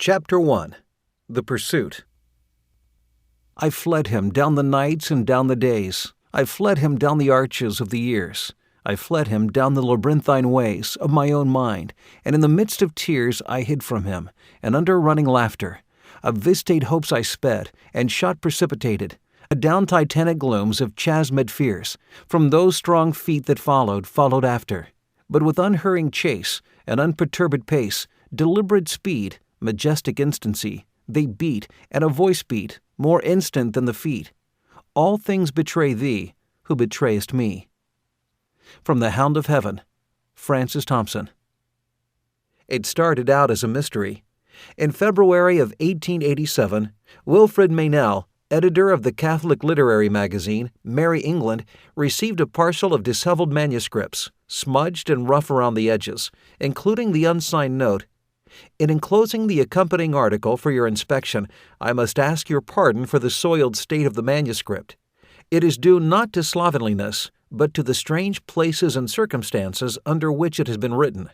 Chapter 1. The Pursuit. I fled him down the nights and down the days. I fled him down the arches of the years. I fled him down the labyrinthine ways of my own mind, and in the midst of tears I hid from him, and under running laughter. Of vistate hopes I sped, and shot precipitated, adown titanic glooms of chasmed fears, from those strong feet that followed after. But with unhurrying chase, and unperturbed pace, deliberate speed, majestic instancy, they beat, and a voice beat, more instant than the feet. All things betray thee, who betrayest me. From the Hound of Heaven, Francis Thompson. It started out as a mystery. In February of 1887, Wilfred Meynell, editor of the Catholic literary magazine, Merry England, received a parcel of disheveled manuscripts, smudged and rough around the edges, including the unsigned note, "In enclosing the accompanying article for your inspection, I must ask your pardon for the soiled state of the manuscript. It is due not to slovenliness, but to the strange places and circumstances under which it has been written."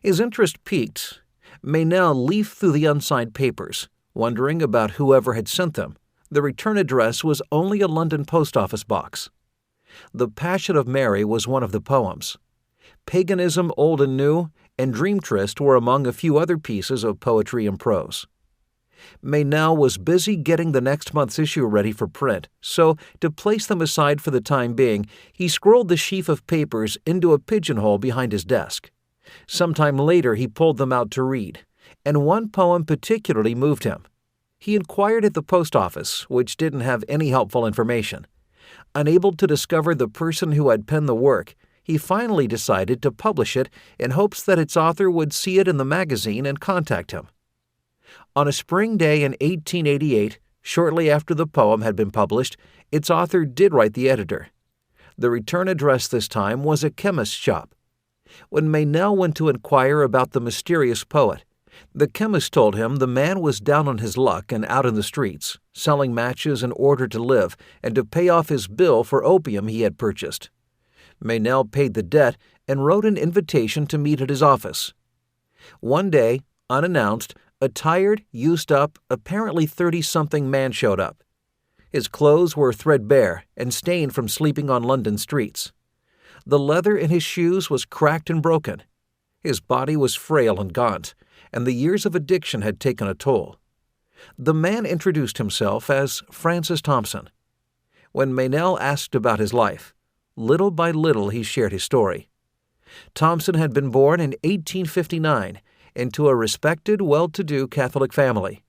His interest piqued, Meynell leafed through the unsigned papers, wondering about whoever had sent them. The return address was only a London post office box. The Passion of Mary was one of the poems. Paganism Old and New and Dream Tryst were among a few other pieces of poetry and prose. Meynell was busy getting the next month's issue ready for print, so, to place them aside for the time being, he scrolled the sheaf of papers into a pigeonhole behind his desk. Sometime later he pulled them out to read, and one poem particularly moved him. He inquired at the post office, which didn't have any helpful information. Unable to discover the person who had penned the work, he finally decided to publish it in hopes that its author would see it in the magazine and contact him. On a spring day in 1888, shortly after the poem had been published, its author did write the editor. The return address this time was a chemist's shop. When Meynell went to inquire about the mysterious poet, the chemist told him the man was down on his luck and out in the streets, selling matches in order to live and to pay off his bill for opium he had purchased. Meynell paid the debt and wrote an invitation to meet at his office. One day, unannounced, a tired, used-up, apparently 30-something man showed up. His clothes were threadbare and stained from sleeping on London streets. The leather in his shoes was cracked and broken. His body was frail and gaunt, and the years of addiction had taken a toll. The man introduced himself as Francis Thompson. When Meynell asked about his life, little by little he shared his story. Thompson had been born in 1859 into a respected, well-to-do Catholic family.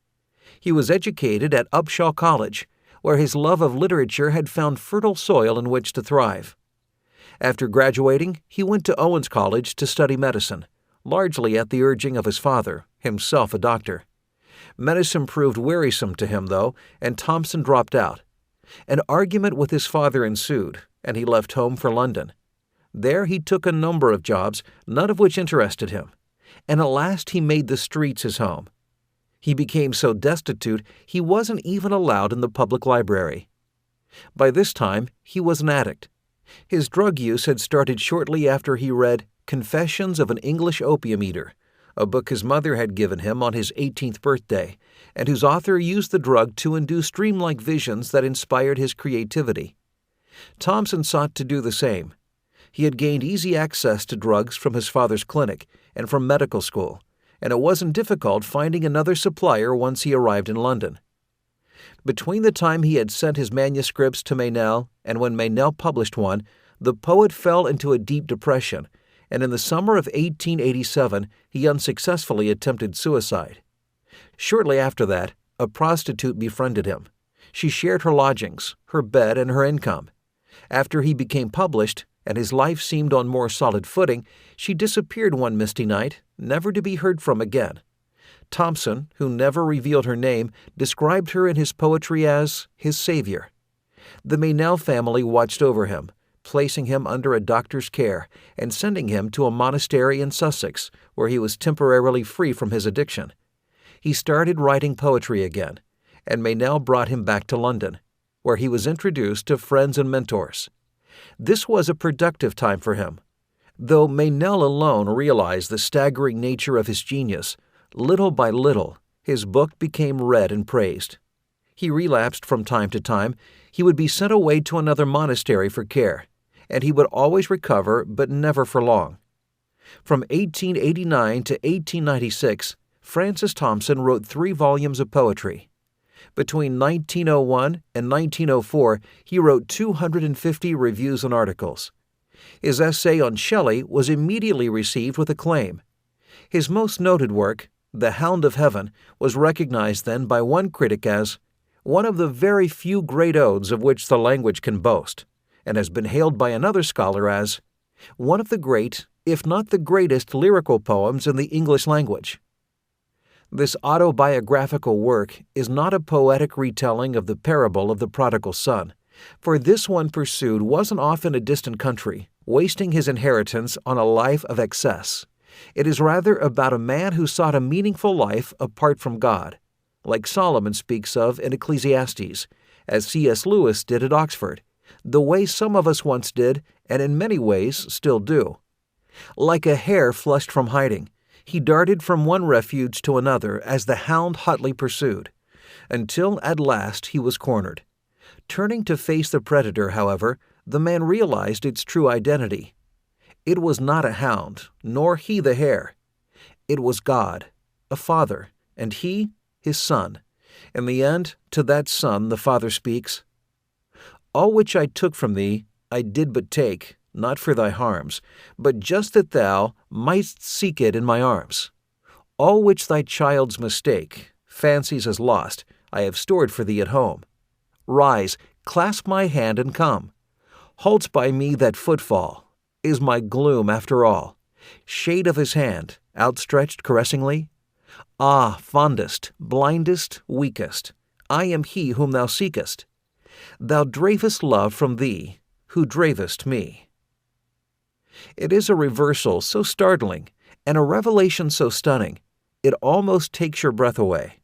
He was educated at Upshaw College, where his love of literature had found fertile soil in which to thrive. After graduating, he went to Owens College to study medicine, largely at the urging of his father, himself a doctor. Medicine proved wearisome to him, though, and Thompson dropped out. An argument with his father ensued, and he left home for London. There he took a number of jobs, none of which interested him, and at last he made the streets his home. He became so destitute he wasn't even allowed in the public library. By this time, he was an addict. His drug use had started shortly after he read Confessions of an English Opium Eater, a book his mother had given him on his 18th birthday, and whose author used the drug to induce dreamlike visions that inspired his creativity. Thompson sought to do the same. He had gained easy access to drugs from his father's clinic and from medical school, and it wasn't difficult finding another supplier once he arrived in London. Between the time he had sent his manuscripts to Meynell and when Meynell published one, the poet fell into a deep depression, and in the summer of 1887 he unsuccessfully attempted suicide. Shortly after that, a prostitute befriended him. She shared her lodgings, her bed, and her income. After he became published, and his life seemed on more solid footing, she disappeared one misty night, never to be heard from again. Thompson, who never revealed her name, described her in his poetry as his savior. The Meynell family watched over him, placing him under a doctor's care and sending him to a monastery in Sussex, where he was temporarily free from his addiction. He started writing poetry again, and Meynell brought him back to London, where he was introduced to friends and mentors. This was a productive time for him. Though Meynell alone realized the staggering nature of his genius, Little by little, his book became read and praised. He relapsed from time to time. He would be sent away to another monastery for care, and he would always recover, but never for long. From 1889 to 1896, Francis Thompson wrote 3 volumes of poetry. Between 1901 and 1904, he wrote 250 reviews and articles. His essay on Shelley was immediately received with acclaim. His most noted work, The Hound of Heaven, was recognized then by one critic as one of the very few great odes of which the language can boast, and has been hailed by another scholar as one of the great, if not the greatest, lyrical poems in the English language. This autobiographical work is not a poetic retelling of the parable of the prodigal son, for this one pursued wasn't off in a distant country, wasting his inheritance on a life of excess. It is rather about a man who sought a meaningful life apart from God, like Solomon speaks of in Ecclesiastes, as C.S. Lewis did at Oxford, the way some of us once did, and in many ways still do. Like a hare flushed from hiding, he darted from one refuge to another as the hound hotly pursued, until at last he was cornered. Turning to face the predator, however, the man realized its true identity. It was not a hound, nor he the hare. It was God, a father, and he, his son. In the end, to that son the Father speaks, "All which I took from thee, I did but take, not for thy harms, but just that thou mightst seek it in my arms. All which thy child's mistake, fancies as lost, I have stored for thee at home. Rise, clasp my hand and come. Halts by me that footfall, is my gloom after all. Shade of his hand, outstretched caressingly. Ah, fondest, blindest, weakest, I am he whom thou seekest. Thou dravest love from thee, who dravest me." It is a reversal so startling and a revelation so stunning, it almost takes your breath away.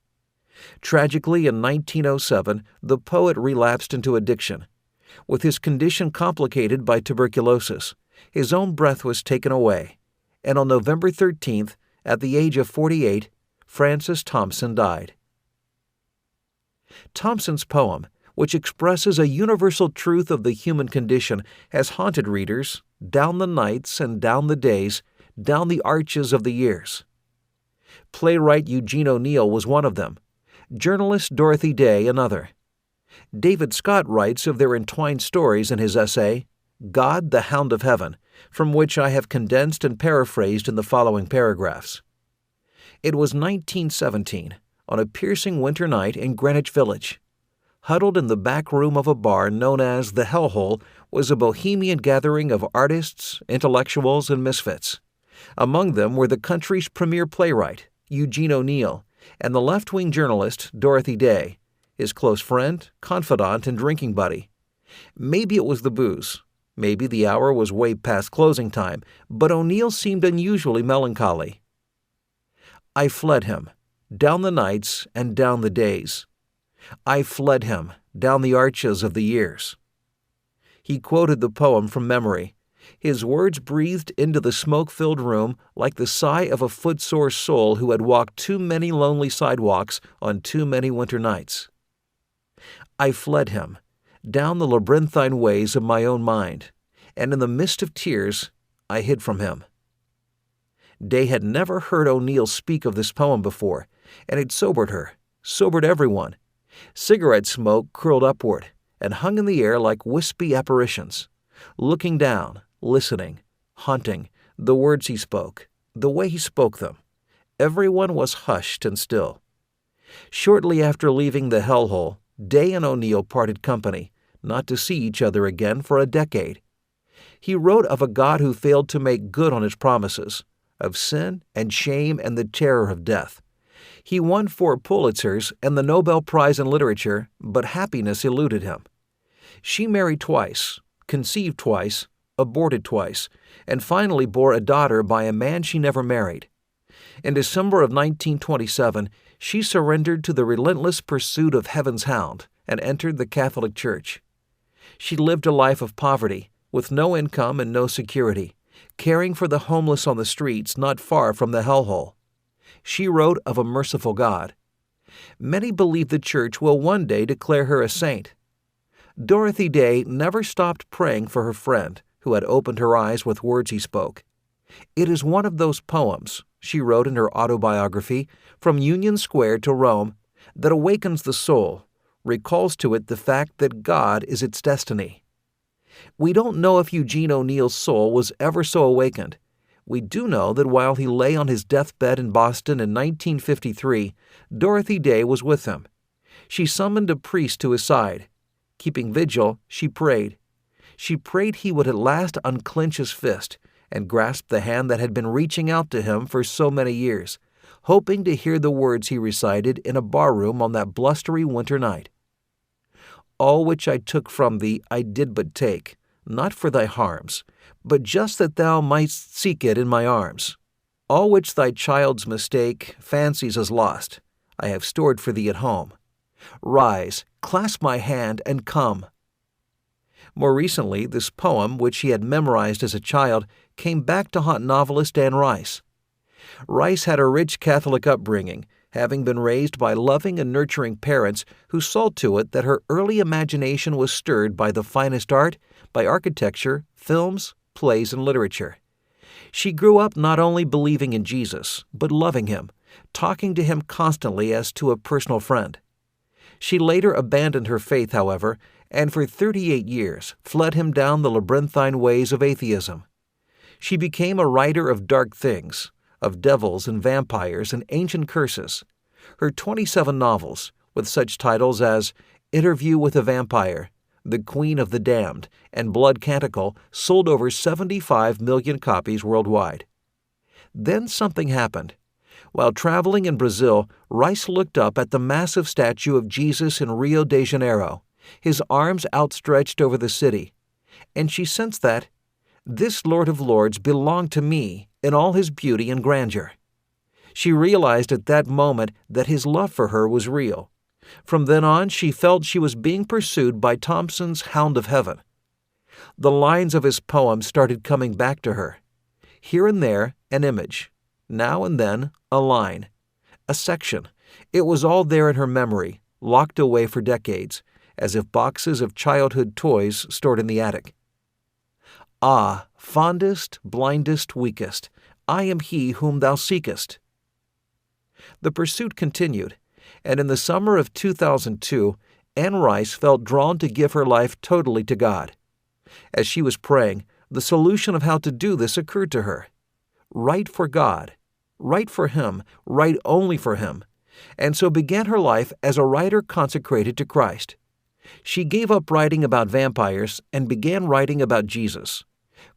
Tragically, in 1907, the poet relapsed into addiction. With his condition complicated by tuberculosis, his own breath was taken away, and on November 13th, at the age of 48, Francis Thompson died. Thompson's poem, which expresses a universal truth of the human condition, has haunted readers down the nights and down the days, down the arches of the years. Playwright Eugene O'Neill was one of them, journalist Dorothy Day another. David Scott writes of their entwined stories in his essay, God, the Hound of Heaven, from which I have condensed and paraphrased in the following paragraphs. It was 1917, on a piercing winter night in Greenwich Village. Huddled in the back room of a bar known as the Hell Hole was a bohemian gathering of artists, intellectuals, and misfits. Among them were the country's premier playwright, Eugene O'Neill, and the left-wing journalist, Dorothy Day, his close friend, confidant, and drinking buddy. Maybe it was the booze. Maybe the hour was way past closing time, but O'Neill seemed unusually melancholy. I fled him, down the nights and down the days. I fled him, down the arches of the years. He quoted the poem from memory. His words breathed into the smoke-filled room like the sigh of a footsore soul who had walked too many lonely sidewalks on too many winter nights. I fled him, down the labyrinthine ways of my own mind, and in the mist of tears I hid from him. Day had never heard O'Neill speak of this poem before, and it sobered her, sobered everyone. Cigarette smoke curled upward and hung in the air like wispy apparitions, looking down, listening, haunting, the words he spoke, the way he spoke them. Everyone was hushed and still. Shortly after leaving the hellhole, Day and O'Neill parted company, not to see each other again for a decade. He wrote of a God who failed to make good on his promises, of sin and shame and the terror of death. He won 4 Pulitzers and the Nobel Prize in Literature, but happiness eluded him. She married twice, conceived twice, aborted twice, and finally bore a daughter by a man she never married. In December of 1927, she surrendered to the relentless pursuit of Heaven's hound and entered the Catholic Church. She lived a life of poverty, with no income and no security, caring for the homeless on the streets not far from the hellhole. She wrote of a merciful God. Many believe the church will one day declare her a saint. Dorothy Day never stopped praying for her friend who had opened her eyes with words he spoke. It is one of those poems, she wrote in her autobiography, From Union Square to Rome, that awakens the soul, recalls to it the fact that God is its destiny. We don't know if Eugene O'Neill's soul was ever so awakened. We do know that while he lay on his deathbed in Boston in 1953, Dorothy Day was with him. She summoned a priest to his side. Keeping vigil, she prayed. She prayed he would at last unclench his fist and grasp the hand that had been reaching out to him for so many years, hoping to hear the words he recited in a barroom on that blustery winter night. All which I took from thee I did but take, not for thy harms, but just that thou mightst seek it in my arms. All which thy child's mistake fancies as lost, I have stored for thee at home. Rise, clasp my hand, and come. More recently, this poem, which he had memorized as a child, came back to haunt novelist Anne Rice. Rice had a rich Catholic upbringing, having been raised by loving and nurturing parents who saw to it that her early imagination was stirred by the finest art, by architecture, films, plays, and literature. She grew up not only believing in Jesus, but loving him, talking to him constantly as to a personal friend. She later abandoned her faith, however, and for 38 years fled him down the labyrinthine ways of atheism. She became a writer of dark things, of devils and vampires and ancient curses. Her 27 novels, with such titles as Interview with a Vampire, The Queen of the Damned, and Blood Canticle, sold over 75 million copies worldwide. Then something happened. While traveling in Brazil, Rice looked up at the massive statue of Jesus in Rio de Janeiro, his arms outstretched over the city, and she sensed that this Lord of Lords belonged to me in all his beauty and grandeur. She realized at that moment that his love for her was real. From then on, she felt she was being pursued by Thompson's Hound of Heaven. The lines of his poem started coming back to her. Here and there, an image. Now and then, a line. A section. It was all there in her memory, locked away for decades, as if boxes of childhood toys stored in the attic. Ah, fondest, blindest, weakest, I am he whom thou seekest. The pursuit continued, and in the summer of 2002, Anne Rice felt drawn to give her life totally to God. As she was praying, the solution of how to do this occurred to her. Write for God, write for Him, write only for Him, and so began her life as a writer consecrated to Christ. She gave up writing about vampires and began writing about Jesus.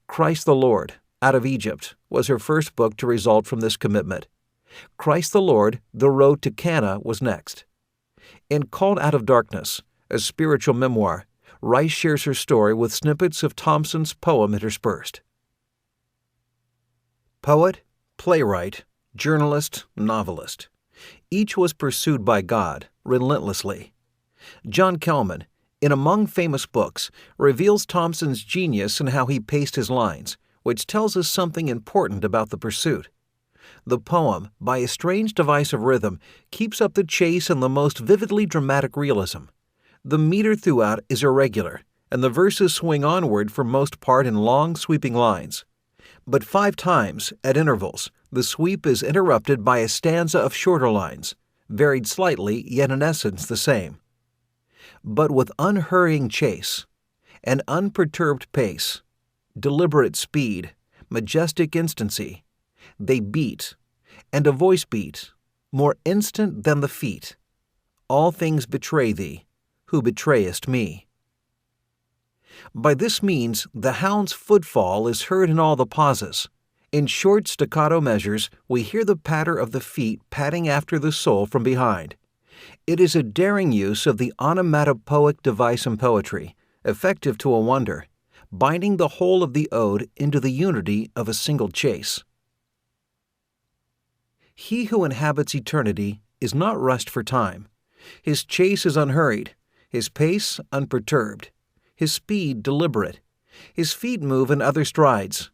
Christ the Lord, Out of Egypt, was her first book to result from this commitment. Christ the Lord, The Road to Cana was next. In Called Out of Darkness, a spiritual memoir, Rice shares her story with snippets of Thompson's poem interspersed. Poet, playwright, journalist, novelist. Each was pursued by God, relentlessly. John Kellman, in Among Famous Books, reveals Thompson's genius in how he paced his lines, which tells us something important about the pursuit. The poem, by a strange device of rhythm, keeps up the chase in the most vividly dramatic realism. The meter throughout is irregular, and the verses swing onward for most part in long, sweeping lines. But 5 times, at intervals, the sweep is interrupted by a stanza of shorter lines, varied slightly, yet in essence the same. But with unhurrying chase, an unperturbed pace, deliberate speed, majestic instancy, they beat, and a voice beat, more instant than the feet. All things betray thee, who betrayest me. By this means, the hound's footfall is heard in all the pauses. In short staccato measures, we hear the patter of the feet patting after the soul from behind. It is a daring use of the onomatopoeic device in poetry, effective to a wonder, binding the whole of the ode into the unity of a single chase. He who inhabits eternity is not rushed for time. His chase is unhurried, his pace unperturbed, his speed deliberate. His feet move in other strides.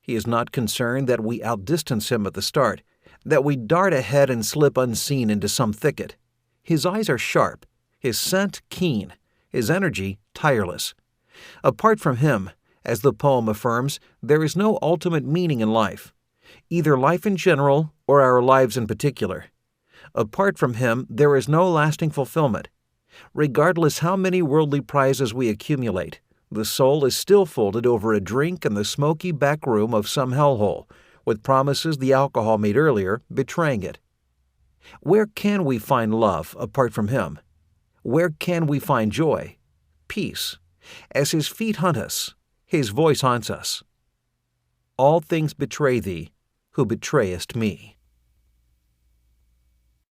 He is not concerned that we outdistance him at the start, that we dart ahead and slip unseen into some thicket. His eyes are sharp, his scent keen, his energy tireless. Apart from him, as the poem affirms, there is no ultimate meaning in life, either life in general or our lives in particular. Apart from him, there is no lasting fulfillment. Regardless how many worldly prizes we accumulate, the soul is still folded over a drink in the smoky back room of some hellhole, with promises the alcohol made earlier betraying it. Where can we find love apart from him? Where can we find joy, peace? As his feet hunt us, his voice haunts us. All things betray thee, who betrayest me.